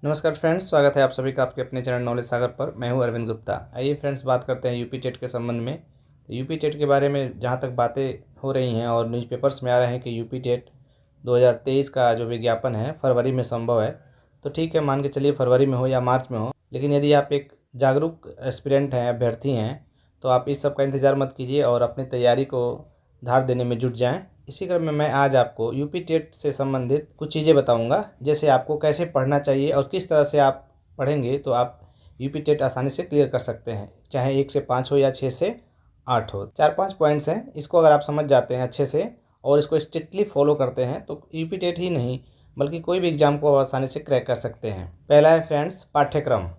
नमस्कार फ्रेंड्स, स्वागत है आप सभी का आपके अपने चैनल नॉलेज सागर पर। मैं हूं अरविंद गुप्ता। आइए फ्रेंड्स, बात करते हैं यूपी टेट के संबंध में। तो यूपी टेट के बारे में जहां तक बातें हो रही हैं और न्यूज़पेपर्स में आ रहे हैं कि यूपी टेट 2023 का जो विज्ञापन है फरवरी में संभव है। तो ठीक है, मान के चलिए फरवरी में हो या मार्च में हो, लेकिन यदि आप एक जागरूक एस्पिरेंट हैं, अभ्यर्थी हैं, तो आप इस सब का इंतज़ार मत कीजिए और अपनी तैयारी को धार देने में जुट जाएं। इसी क्रम में मैं आज आपको यूपी टेट से संबंधित कुछ चीज़ें बताऊंगा, जैसे आपको कैसे पढ़ना चाहिए और किस तरह से आप पढ़ेंगे तो आप यूपी टेट आसानी से क्लियर कर सकते हैं, चाहे 1 से 5 हो या 6 से 8 हो। 4-5 पॉइंट्स हैं, इसको अगर आप समझ जाते हैं अच्छे से और इसको स्ट्रिक्टली फॉलो करते हैं तो यूपी टेट ही नहीं बल्कि कोई भी एग्ज़ाम को आसानी से क्रैक कर सकते हैं। पहला है फ्रेंड्स पाठ्यक्रम,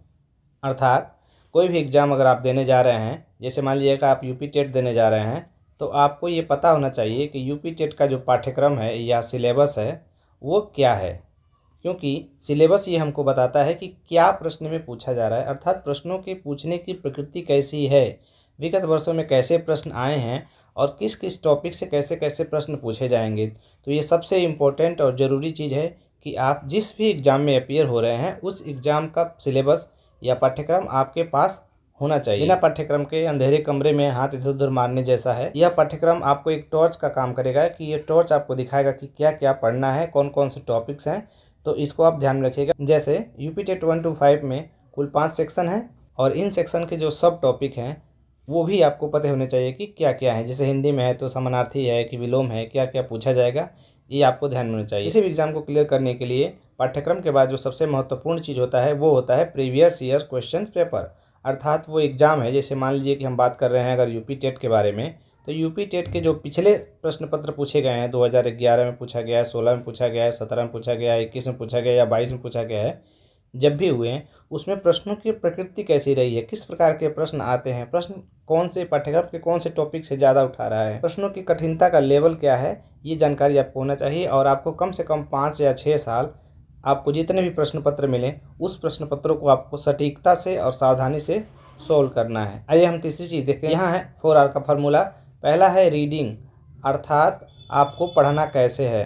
अर्थात कोई भी एग्ज़ाम अगर आप देने जा रहे हैं, जैसे मान लीजिएगा आप यूपी टेट देने जा रहे हैं, तो आपको ये पता होना चाहिए कि यूपी टेट का जो पाठ्यक्रम है या सिलेबस है वो क्या है, क्योंकि सिलेबस ये हमको बताता है कि क्या प्रश्न में पूछा जा रहा है, अर्थात प्रश्नों के पूछने की प्रकृति कैसी है, विगत वर्षों में कैसे प्रश्न आए हैं और किस किस टॉपिक से कैसे कैसे प्रश्न पूछे जाएंगे। तो ये सबसे इम्पोर्टेंट और ज़रूरी चीज़ है कि आप जिस भी एग्ज़ाम में अपीयर हो रहे हैं उस एग्ज़ाम का सिलेबस या पाठ्यक्रम आपके पास होना चाहिए। बिना पाठ्यक्रम के अंधेरे कमरे में हाथ इधर उधर मारने जैसा है। यह पाठ्यक्रम आपको एक टॉर्च का काम करेगा कि ये टॉर्च आपको दिखाएगा कि क्या क्या पढ़ना है, कौन कौन से टॉपिक्स हैं। तो इसको आप ध्यान में रखिएगा। जैसे यूपी टेट 1 to 5 में कुल 5 सेक्शन हैं और इन सेक्शन के जो सब टॉपिक हैं वो भी आपको पता होने चाहिए कि क्या क्या है। जैसे हिंदी में है तो समानार्थी है कि विलोम है, क्या क्या पूछा जाएगा, ये आपको ध्यान में होना चाहिए। किसी भी एग्जाम को क्लियर करने के लिए पाठ्यक्रम के बाद जो सबसे महत्वपूर्ण चीज़ होता है वो होता है प्रीवियस ईयर क्वेश्चन पेपर, अर्थात वो एग्ज़ाम है। जैसे मान लीजिए कि हम बात कर रहे हैं अगर यूपी टेट के बारे में, तो यूपी टेट के जो पिछले प्रश्न पत्र पूछे गए हैं 2011 में पूछा गया है, 16 में पूछा गया है, 17 में पूछा गया है, 21 में पूछा गया या 22 में पूछा गया है, जब भी हुए हैं उसमें प्रश्नों की प्रकृति कैसी रही है, किस प्रकार के प्रश्न आते हैं, प्रश्न कौन से पाठ्यक्रम के कौन से टॉपिक से ज़्यादा उठा रहा है, प्रश्नों की कठिनता का लेवल क्या है, ये जानकारी आपको होना चाहिए। और आपको कम से कम 5 या 6 साल आपको जितने भी प्रश्न पत्र मिले उस प्रश्न पत्रों को आपको सटीकता से और सावधानी से सोल्व करना है। आइए हम तीसरी चीज़ देखते हैं। यहाँ है 4R का फार्मूला। पहला है रीडिंग, अर्थात आपको पढ़ना कैसे है,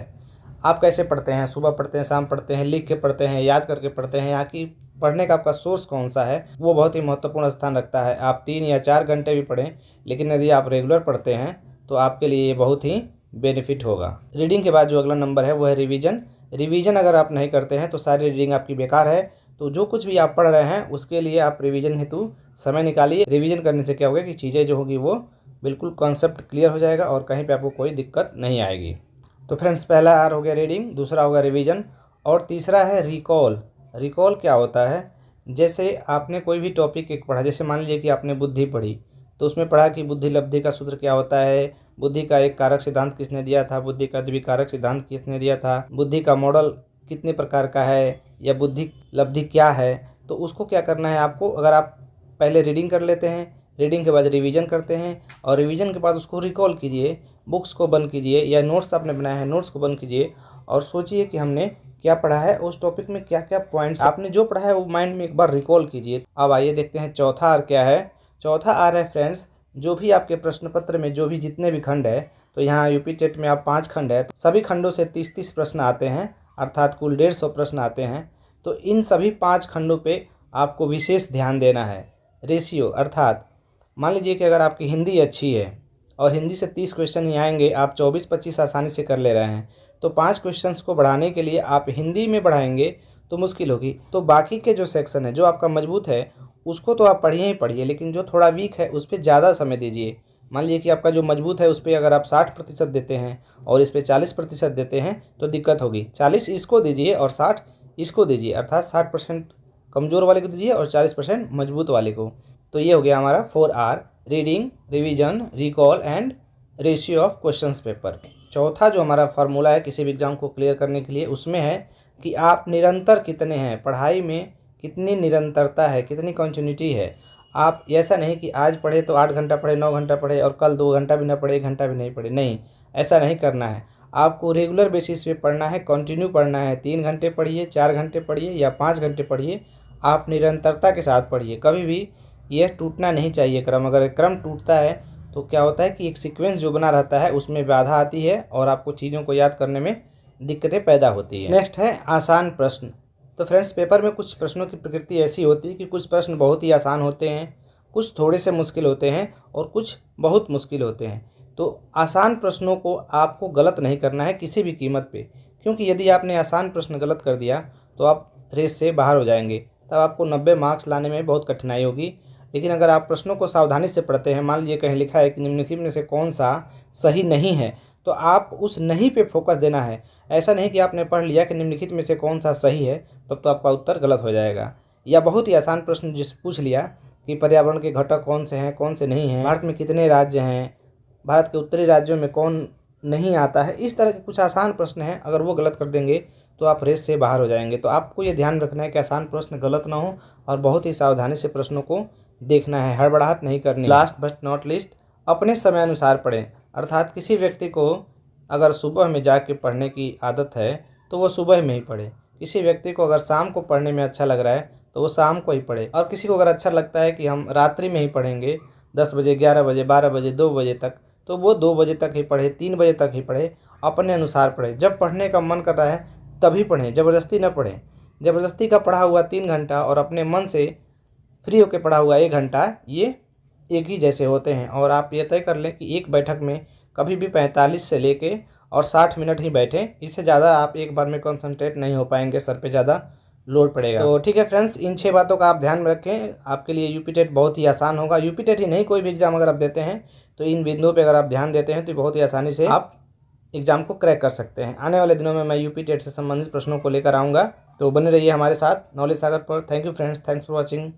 आप कैसे पढ़ते हैं, सुबह पढ़ते हैं, शाम पढ़ते हैं, लिख के पढ़ते हैं, याद करके पढ़ते हैं, यहाँ की पढ़ने का आपका सोर्स कौन सा है वो बहुत ही महत्वपूर्ण स्थान रखता है। आप 3 या 4 घंटे भी पढ़ें, लेकिन यदि आप रेगुलर पढ़ते हैं तो आपके लिए ये बहुत ही बेनिफिट होगा। रीडिंग के बाद जो अगला नंबर है वो है रिवीजन। रिवीजन अगर आप नहीं करते हैं तो सारी रीडिंग आपकी बेकार है। तो जो कुछ भी आप पढ़ रहे हैं उसके लिए आप रिवीजन हेतु समय निकालिए। रिवीजन करने से क्या होगा कि चीज़ें जो होगी वो बिल्कुल कॉन्सेप्ट क्लियर हो जाएगा और कहीं पे आपको कोई दिक्कत नहीं आएगी। तो फ्रेंड्स, पहला आर हो गया रीडिंग, दूसरा होगा रिवीजन और तीसरा है रिकॉल। रिकॉल क्या होता है, जैसे आपने कोई भी टॉपिक एक पढ़ा, जैसे मान लीजिए कि आपने बुद्धि पढ़ी तो उसमें पढ़ा कि बुद्धि लब्धि का सूत्र क्या होता है, बुद्धि का एक कारक सिद्धांत किसने दिया था, बुद्धि का द्विकारक सिद्धांत किसने दिया था, बुद्धि का मॉडल कितने प्रकार का है या बुद्धि लब्धि क्या है। तो उसको क्या करना है आपको, अगर आप पहले रीडिंग कर लेते हैं, रीडिंग के बाद रिवीजन करते हैं और रिवीजन के बाद उसको रिकॉल कीजिए, बुक्स को बंद कीजिए या नोट्स आपने बनाए हैं नोट्स को बंद कीजिए और सोचिए कि हमने क्या पढ़ा है, उस टॉपिक में क्या क्या पॉइंट्स आपने जो पढ़ा है वो माइंड में एक बार रिकॉल कीजिए। अब आइए देखते हैं चौथा आर क्या है। चौथा आर है फ्रेंड्स, जो भी आपके प्रश्न पत्र में जो भी जितने भी खंड है, तो यहाँ यूपी टेट में आप 5 खंड है, सभी खंडों से 30-30 प्रश्न आते हैं, अर्थात कुल 150 प्रश्न आते हैं। तो इन सभी 5 खंडों पे आपको विशेष ध्यान देना है। रेशियो, अर्थात मान लीजिए कि अगर आपकी हिंदी अच्छी है और हिंदी से 30 क्वेश्चन ही आएंगे, आप 24-25 आसानी से कर ले रहे हैं, तो 5 क्वेश्चंस को बढ़ाने के लिए आप हिंदी में बढ़ाएंगे तो मुश्किल होगी। तो बाकी के जो सेक्शन है जो आपका मजबूत है उसको तो आप पढ़िए ही पढ़िए, लेकिन जो थोड़ा वीक है उस पर ज़्यादा समय दीजिए। मान लीजिए कि आपका जो मजबूत है उस पर अगर आप 60% देते हैं और इस पर 40% देते हैं तो दिक्कत होगी। 40 इसको दीजिए और 60 इसको दीजिए, अर्थात 60% कमज़ोर वाले को दीजिए और 40% मजबूत वाले को। तो ये हो गया हमारा 4R, reading, revision, recall and ratio of questions paper. चौथा जो हमारा फार्मूला है किसी भी एग्ज़ाम को क्लियर करने के लिए, उसमें है कि आप निरंतर कितने हैं, पढ़ाई में कितनी निरंतरता है, कितनी कंटिन्यूटी है। आप ऐसा नहीं कि आज पढ़े तो 8 घंटा पढ़े, 9 घंटा पढ़े और कल 2 घंटा भी ना पढ़े, 1 घंटा भी नहीं पढ़े, नहीं, ऐसा नहीं करना है। आपको रेगुलर बेसिस पे पढ़ना है, कंटिन्यू पढ़ना है। 3 घंटे पढ़िए, 4 घंटे पढ़िए या 5 घंटे पढ़िए, आप निरंतरता के साथ पढ़िए। कभी भी यह टूटना नहीं चाहिए क्रम। अगर क्रम टूटता है तो क्या होता है कि एक सीक्वेंस जो बना रहता है उसमें बाधा आती है और आपको चीज़ों को याद करने में दिक्कतें पैदा होती है। नेक्स्ट है आसान प्रश्न। तो फ्रेंड्स, पेपर में कुछ प्रश्नों की प्रकृति ऐसी होती है कि कुछ प्रश्न बहुत ही आसान होते हैं, कुछ थोड़े से मुश्किल होते हैं और कुछ बहुत मुश्किल होते हैं। तो आसान प्रश्नों को आपको गलत नहीं करना है किसी भी कीमत पे, क्योंकि यदि आपने आसान प्रश्न गलत कर दिया तो आप रेस से बाहर हो जाएंगे, तब आपको 90 मार्क्स लाने में बहुत कठिनाई होगी। लेकिन अगर आप प्रश्नों को सावधानी से पढ़ते हैं, मान लीजिए कहीं लिखा है कि निम्नलिखित में से कौन सा सही नहीं है, तो आप उस नहीं पे फोकस देना है। ऐसा नहीं कि आपने पढ़ लिया कि निम्नलिखित में से कौन सा सही है, तब तो आपका उत्तर गलत हो जाएगा। या बहुत ही आसान प्रश्न जिस पूछ लिया कि पर्यावरण के घटक कौन से हैं, कौन से नहीं हैं, भारत में कितने राज्य हैं, भारत के उत्तरी राज्यों में कौन नहीं आता है, इस तरह के कुछ आसान प्रश्न हैं, अगर वो गलत कर देंगे तो आप रेस से बाहर हो जाएंगे। तो आपको ये ध्यान रखना है कि आसान प्रश्न गलत ना हो और बहुत ही सावधानी से प्रश्नों को देखना है, हड़बड़ाहट नहीं करनी। लास्ट बट नॉट लीस्ट, अपने समय अनुसार पढ़ें। अर्थात किसी व्यक्ति को अगर सुबह में जाग के पढ़ने की आदत है तो वो सुबह में ही पढ़े, किसी व्यक्ति को अगर शाम को पढ़ने में अच्छा लग रहा है तो वो शाम को ही पढ़े, और किसी को अगर अच्छा लगता है कि हम रात्रि में ही पढ़ेंगे 10 बजे, 11 बजे, 12 बजे, 2 बजे तक, तो वो 2 बजे तक ही पढ़े, 3 बजे तक ही पढ़े, अपने अनुसार पढ़े। जब पढ़ने का मन कर रहा है तभी पढ़ें, ज़बरदस्ती न पढ़ें। ज़बरदस्ती का पढ़ा हुआ 3 घंटा और अपने मन से फ्री होकर पढ़ा हुआ 1 घंटा, ये एक ही जैसे होते हैं। और आप ये तय कर लें कि एक बैठक में कभी भी 45 से लेके और 60 मिनट ही बैठें, इससे ज़्यादा आप एक बार में कंसंट्रेट नहीं हो पाएंगे, सर पे ज़्यादा लोड पड़ेगा। तो ठीक है फ्रेंड्स, इन 6 बातों का आप ध्यान में रखें, आपके लिए यूपी टेट बहुत ही आसान होगा। यूपी टेट ही नहीं, कोई भी एग्जाम अगर आप देते हैं तो इन बिंदुओं पे अगर आप ध्यान देते हैं तो बहुत ही आसानी से आप एग्जाम को क्रैक कर सकते हैं। आने वाले दिनों में मैं यूपी टेट से संबंधित प्रश्नों को लेकर आऊँगा, तो बने रहिए हमारे साथ नॉलेज सागर पर। Thank you friends, thanks for watching.